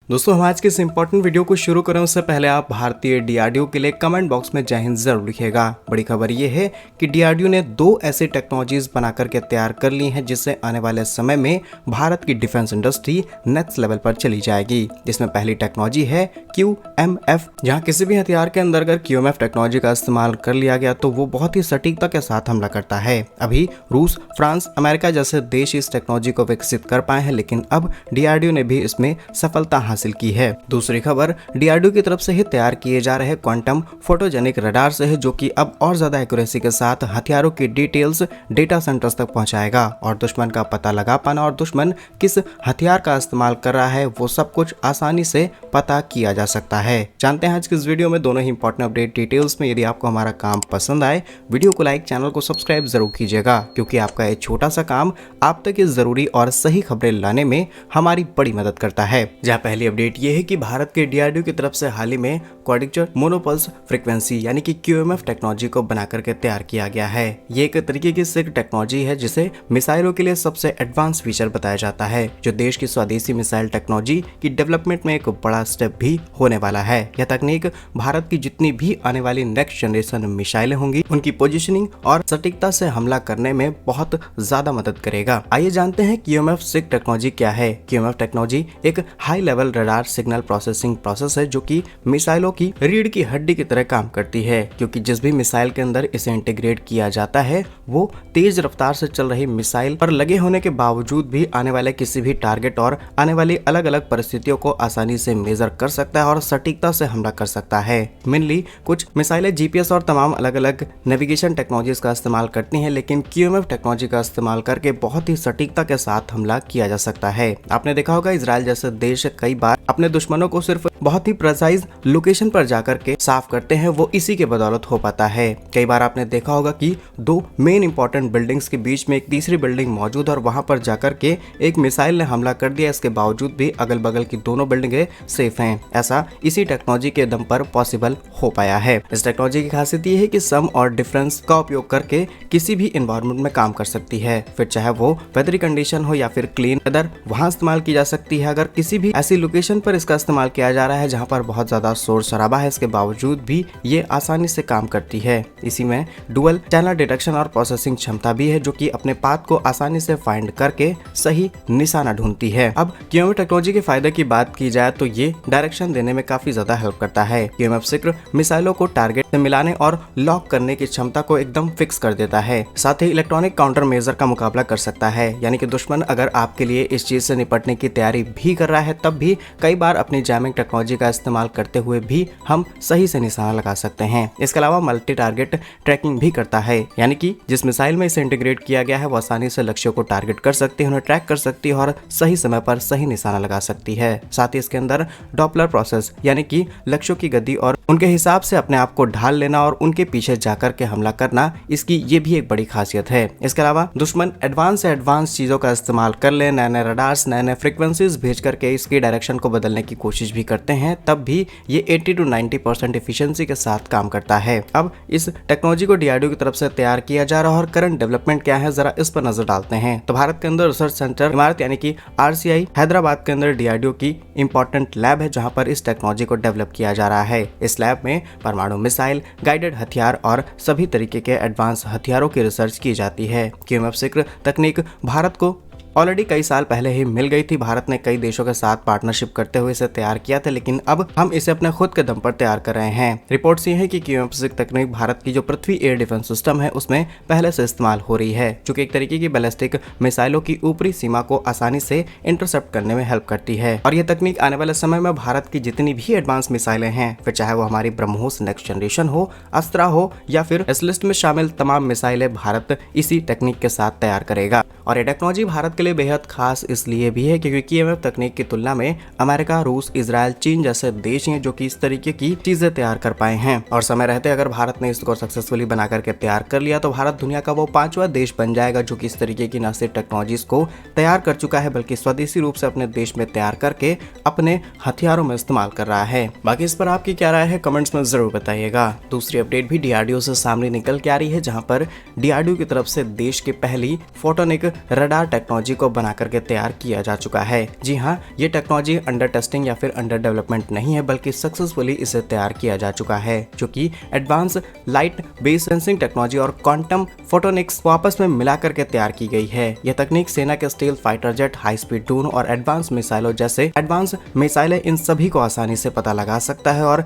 दोस्तों, हम आज के इस इंपॉर्टेंट वीडियो को शुरू करें उससे पहले आप भारतीय डीआरडीओ के लिए कमेंट बॉक्स में जय हिंद जरूर लिखिएगा। बड़ी खबर ये है कि डीआरडीओ ने 2 ऐसी टेक्नोलॉजीज बना करके तैयार कर ली हैं जिससे आने वाले समय में भारत की डिफेंस इंडस्ट्री नेक्स्ट लेवल पर चली जाएगी। जिसमें पहली टेक्नोलॉजी है QMF। जहां किसी भी हथियार के अंदर अगर QMF टेक्नोलॉजी का इस्तेमाल कर लिया गया तो वो बहुत ही सटीकता के साथ हमला करता है। अभी रूस, फ्रांस, अमेरिका जैसे देश इस टेक्नोलॉजी को विकसित कर पाए हैं, लेकिन अब डीआरडीओ ने भी इसमें सफलता हासिल की है। दूसरी खबर डीआरडीओ की तरफ से ही तैयार किए जा रहे क्वांटम फोटोजेनिक रडार से है, जो कि अब और ज्यादा एक्यूरेसी के साथ हथियारों की डिटेल्स डेटा सेंटर्स तक पहुंचाएगा और दुश्मन का पता लगा पाना और दुश्मन किस हथियार का इस्तेमाल कर रहा है वो सब कुछ आसानी से पता किया जा सकता है। जानते हैं आज की इस वीडियो में दोनों ही इंपॉर्टेंट अपडेट डिटेल्स में। यदि आपको हमारा काम पसंद आए, वीडियो को लाइक, चैनल को सब्सक्राइब जरूर कीजिएगा, क्योंकि आपका ये छोटा सा काम आप तक इस जरूरी और सही खबरें लाने में हमारी बड़ी मदद करता है। जहाँ पहली अपडेट ये है कि भारत के डीआरडीओ की तरफ से हाल ही में क्वाड्रेचर मोनोपल्स फ्रीक्वेंसी यानी कि QMF टेक्नोलॉजी को बना करके तैयार किया गया है। ये एक तरीके की सिक टेक्नोलॉजी है जिसे मिसाइलों के लिए सबसे एडवांस फीचर बताया जाता है, जो देश की स्वदेशी मिसाइल टेक्नोलॉजी की डेवलपमेंट में एक बड़ा स्टेप भी होने वाला है। यह तकनीक भारत की जितनी भी आने वाली नेक्स्ट जनरेशन मिसाइलें होंगी उनकी पोजिशनिंग और सटीकता से हमला करने में बहुत ज्यादा मदद करेगा। आइए जानते हैं QMF सिक टेक्नोलॉजी क्या है। QMF टेक्नोलॉजी एक high level radar signal processing process है जो कि मिसाइलों की रीढ़ की हड्डी की तरह काम करती है, क्योंकि जिस भी मिसाइल के अंदर इसे इंटीग्रेट किया जाता है वो तेज रफ्तार से चल रही मिसाइल पर लगे होने के बावजूद भी आने वाले किसी भी टारगेट और आने वाली अलग अलग परिस्थितियों को आसानी से मेजर कर सकता है और सटीकता से हमला कर सकता है। मेनली कुछ मिसाइलें GPS और तमाम अलग अलग नेविगेशन टेक्नोलॉजीज का इस्तेमाल करती हैं, लेकिन QMF टेक्नोलॉजी का इस्तेमाल करके बहुत ही सटीकता के साथ हमला किया जा सकता है। आपने देखा होगा इजराइल जैसे देश कई बार अपने दुश्मनों को सिर्फ बहुत ही प्रिसाइज लोकेशन पर जाकर के साफ करते हैं, वो इसी के बदौलत हो पाता है। कई बार आपने देखा होगा कि 2 मेन इंपॉर्टेंट बिल्डिंग्स के बीच में एक तीसरी बिल्डिंग मौजूद और वहां पर जाकर के एक मिसाइल ने हमला कर दिया, इसके बावजूद भी अगल बगल की दोनों बिल्डिंगें सेफ हैं। ऐसा इसी टेक्नोलॉजी के दम पर पॉसिबल हो पाया है। इस टेक्नोलॉजी की खासियत ये है कि सम और डिफरेंस का उपयोग करके किसी भी एनवायरनमेंट में काम कर सकती है, फिर चाहे वो वेदरी कंडीशन हो या फिर क्लीन वेदर, वहां इस्तेमाल की जा सकती है। अगर किसी भी ऐसी लोकेशन पर इसका इस्तेमाल किया जा रहा है जहां पर बहुत ज्यादा शोर शराबा है, इसके बावजूद भी ये आसानी से काम करती है। इसी में डुअल चैनल डिटेक्शन और प्रोसेसिंग क्षमता भी है, जो कि अपने पाथ को आसानी से फाइंड करके सही निशाना ढूंढती है। अब QMF टेक्नोलॉजी के फायदे की बात की जाए तो ये डायरेक्शन देने में काफी ज्यादा हेल्प करता है। QMF सिक्र मिसाइलों को टारगेट से मिलाने और लॉक करने की क्षमता को एकदम फिक्स कर देता है। साथ ही इलेक्ट्रॉनिक काउंटर मेजर का मुकाबला कर सकता है, यानी कि दुश्मन अगर आपके लिए इस चीज से निपटने की तैयारी भी कर रहा है तब भी कई बार अपनी जैमिंग टेक्नोलॉजी का इस्तेमाल करते हुए भी हम सही से निशाना लगा सकते हैं। इसके अलावा मल्टी टारगेट ट्रैकिंग भी करता है, यानी कि जिस मिसाइल में इसे इंटीग्रेट किया गया है वो आसानी से लक्ष्यों को टारगेट कर सकती है, उन्हें ट्रैक कर सकती है और सही समय पर सही निशाना लगा सकती है। साथ ही इसके अंदर डॉपलर प्रोसेस यानी कि लक्ष्यों की गति और उनके हिसाब से अपने आप को ढाल लेना और उनके पीछे जाकर के हमला करना, इसकी ये भी एक बड़ी खासियत है। इसके अलावा दुश्मन एडवांस से एडवांस चीजों का इस्तेमाल कर ले, नए नए रडार्स, नए नए फ्रीक्वेंसीज भेज करके इसकी डायरेक्शन को बदलने की कोशिश भी करते हैं, तब भी ये 80 to 90% एफिशिएंसी के साथ काम करता है। अब इस टेक्नोलॉजी को डीआरडीओ की तरफ से तैयार किया जा रहा है और करंट डेवलपमेंट क्या है जरा इस पर नजर डालते हैं। तो भारत के अंदर रिसर्च सेंटर इमारत यानी कि RCI हैदराबाद के अंदर डीआरडीओ की इंपॉर्टेंट लैब है, जहां पर इस टेक्नोलॉजी को डेवलप किया जा रहा है। इस लैब में परमाणु मिसाइल, गाइडेड हथियार और सभी तरीके के एडवांस हथियारों की रिसर्च की जाती है। QMF सिक्र तकनीक भारत को ऑलरेडी कई साल पहले ही मिल गई थी। भारत ने कई देशों के साथ पार्टनरशिप करते हुए इसे तैयार किया था, लेकिन अब हम इसे अपने खुद के दम पर तैयार कर रहे हैं। रिपोर्ट्स ये है कि QMF सिक्र तकनीक भारत की जो पृथ्वी एयर डिफेंस सिस्टम है उसमें पहले से इस्तेमाल हो रही है, जो कि एक तरीके की बैलिस्टिक मिसाइलों की ऊपरी सीमा को आसानी से इंटरसेप्ट करने में हेल्प करती है। और यह तकनीक आने वाले समय में भारत की जितनी भी एडवांस मिसाइलें हैं, फिर चाहे वो हमारी ब्रह्मोस नेक्स्ट जनरेशन हो, अस्त्रा हो या फिर इस लिस्ट में शामिल तमाम मिसाइलें भारत इसी टेक्निक के साथ तैयार करेगा। और ये टेक्नोलॉजी भारत के लिए बेहद खास इसलिए भी है क्योंकि QMF तकनीक की तुलना में अमेरिका, रूस, इजराइल, चीन जैसे देश हैं जो कि इस तरीके की चीजें तैयार कर पाए हैं। और समय रहते अगर भारत ने इसको सक्सेसफुली बना करके तैयार कर लिया तो भारत दुनिया का वो 5वां देश बन जाएगा जो कि इस तरीके की न सिर्फ टेक्नोलॉजीज को तैयार कर चुका है बल्कि स्वदेशी रूप से अपने देश में तैयार करके अपने हथियारों में इस्तेमाल कर रहा है। बाकी इस पर आपकी क्या राय है कमेंट्स में जरूर बताइएगा। दूसरी अपडेट भी डीआरडीओ से सामने निकल के आ रही है, जहां पर डीआरडीओ की तरफ से देश की पहली फोटोनिक रडार टेक्नोलॉजी टेक्नोलॉजी को बना करके तैयार किया जा चुका है। जी हाँ, ये टेक्नोलॉजी अंडर टेस्टिंग या फिर अंडर डेवलपमेंट नहीं है, बल्कि सक्सेसफुली इसे तैयार किया जा चुका है, जो कि advance light base sensing technology और क्वांटम फोटोनिक्स को आपस में मिला करके तैयार की गई है। यह तकनीक सेना के steel fighter jet, high speed drone और एडवांस मिसाइलों जैसे एडवांस मिसाइलें इन सभी को आसानी से पता लगा सकता है और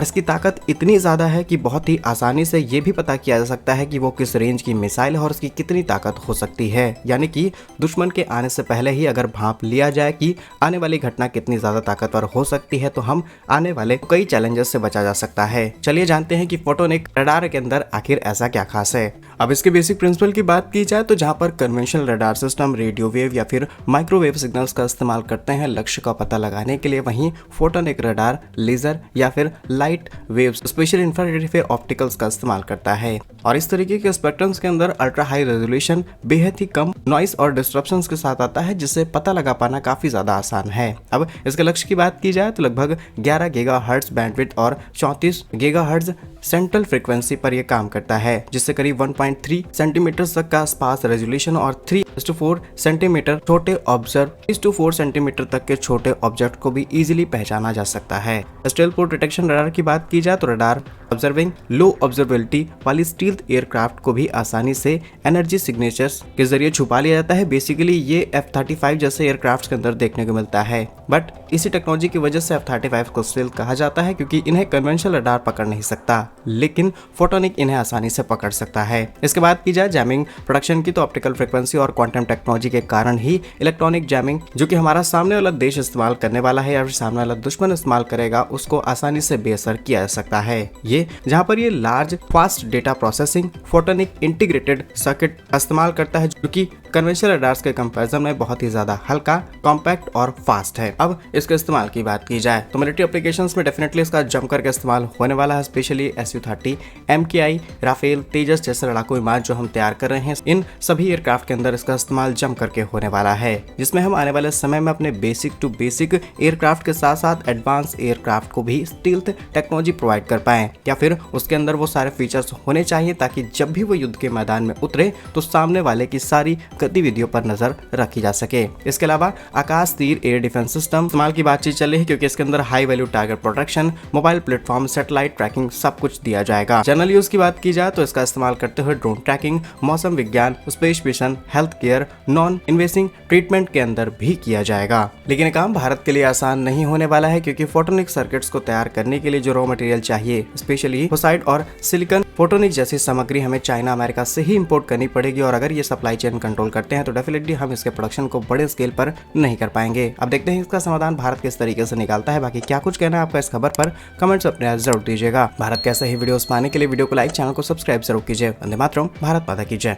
इसकी ताकत इतनी ज्यादा है कि बहुत ही आसानी से ये भी पता किया जा सकता है कि वो किस रेंज की मिसाइल है और उसकी कितनी ताकत हो सकती है। यानी कि दुश्मन के आने से पहले ही अगर भांप लिया जाए कि आने वाली घटना कितनी ज्यादा ताकतवर हो सकती है, तो हम आने वाले कई चैलेंजेस से बचा जा सकता है। चलिए जानते हैं कि फोटोनिक रडार के अंदर आखिर ऐसा क्या खास है। अब इसके बेसिक प्रिंसिपल की बात की जाए तो जहां पर conventional radar system radio wave या फिर माइक्रोवेव सिग्नल्स का इस्तेमाल करते हैं लक्ष्य का पता लगाने के लिए, वहीं फोटोनिक रडार लेजर या फिर light waves, special infrared opticals का इस्तेमाल करता है। और इस तरीके के स्पेक्ट्रम्स के अंदर अल्ट्रा हाई रेजोल्यूशन बेहद ही कम नॉइस और डिस्ट्रप्शंस के साथ आता है, जिससे पता लगा पाना काफी ज्यादा आसान है। अब इसके लक्ष्य की बात की जाए तो लगभग 11 गीगाहर्ट्ज बैंडविड्थ और 34 गीगाहर्ट्ज सेंट्रल फ्रीक्वेंसी पर यह काम करता है, जिससे करीब 1.3 सेंटीमीटर तक का स्पास रेजोल्यूशन और 3:4 सेंटीमीटर छोटे ऑब्जर्व 3:4 सेंटीमीटर तक के छोटे ऑब्जेक्ट को भी इजीली पहचाना जा सकता है। स्टेल्थ पोर्ट डिटेक्शन रडार की बात की जाए तो रडार ऑब्जर्विंग लो ऑब्जर्वेबिलिटी वाली स्टील्थ एयरक्राफ्ट को भी आसानी से एनर्जी सिग्नेचर्स के जरिए छुपा लिया जाता है। बेसिकली ये F-35 जैसे एयरक्राफ्ट के अंदर देखने को मिलता है, बट इसी टेक्नोलॉजी की वजह से F-35 को स्टील्थ कहा जाता है, क्योंकि इन्हें कन्वेंशनल रडार पकड़ नहीं सकता, लेकिन फोटोनिक इन्हें आसानी से पकड़ सकता है। इसके बाद की जाए जैमिंग प्रोडक्शन की, तो ऑप्टिकल फ्रीक्वेंसी और क्वांटम टेक्नोलॉजी के कारण ही इलेक्ट्रॉनिक जैमिंग, जो कि हमारा सामने वाला देश इस्तेमाल करने वाला है या फिर सामने वाला दुश्मन इस्तेमाल करेगा, उसको आसानी से बेअसर किया जा सकता है। ये जहां पर ये large fast data processing photonic integrated circuit इस्तेमाल करता है, जो कि कन्वेंशनल रडार्स के कंपैरिजन में बहुत ही ज्यादा हल्का, कॉम्पैक्ट और फास्ट है। अब इसके इस्तेमाल की बात की जाए तो मिलिट्री एप्लीकेशंस में डेफिनेटली इसका जम करके इस्तेमाल होने वाला है, स्पेशली Su-30, MKI, राफेल, तेजस जैसे लड़ाकू विमान जो हम तैयार कर रहे हैं, इन सभी एयरक्राफ्ट के अंदर इसका इस्तेमाल जम करके होने वाला है, जिसमें हम आने वाले समय में अपने बेसिक टू बेसिक एयरक्राफ्ट के साथ साथ एडवांस एयरक्राफ्ट को भी स्टील्थ टेक्नोलॉजी प्रोवाइड कर पाए, या फिर उसके अंदर वो सारे फीचर्स होने चाहिए ताकि जब भी वो युद्ध के मैदान में उतरे तो सामने वाले की सारी गतिविधियों पर नजर रखी जा सके। इसके अलावा आकाश तीर एयर डिफेंस सिस्टम इस्तेमाल की बातचीत चल रही है, क्योंकि इसके अंदर high value target protection, mobile platform, satellite trekking सब कुछ दिया जाएगा। जनरल यूज की बात की जाए तो इसका इस्तेमाल करते हुए ड्रोन ट्रैकिंग, मौसम विज्ञान, space mission, health care, non invasive treatment के अंदर भी किया जाएगा। लेकिन ये काम भारत के लिए आसान नहीं होने वाला है, क्योंकि फोटोनिक सर्किट्स को तैयार करने के लिए जो रॉ मटेरियल चाहिए, स्पेशली फोसाइड और सिलिकॉन फोटोनिक जैसी सामग्री हमें चाइना, अमेरिका से ही इंपोर्ट करनी पड़ेगी, और अगर ये सप्लाई चेन कंट्रोल करते हैं तो डेफिनेटली हम इसके प्रोडक्शन को बड़े स्केल पर नहीं कर पाएंगे। अब देखते हैं इसका समाधान भारत किस तरीके से निकालता है। बाकी क्या कुछ कहना है आपका इस खबर पर, कमेंट्स अपने आप जरूर दीजिएगा। भारत के ऐसे ही वीडियोस पाने के लिए वीडियो को लाइक, चैनल को सब्सक्राइब जरूर कीजिए। वंदे मातरम, भारत माता की जय।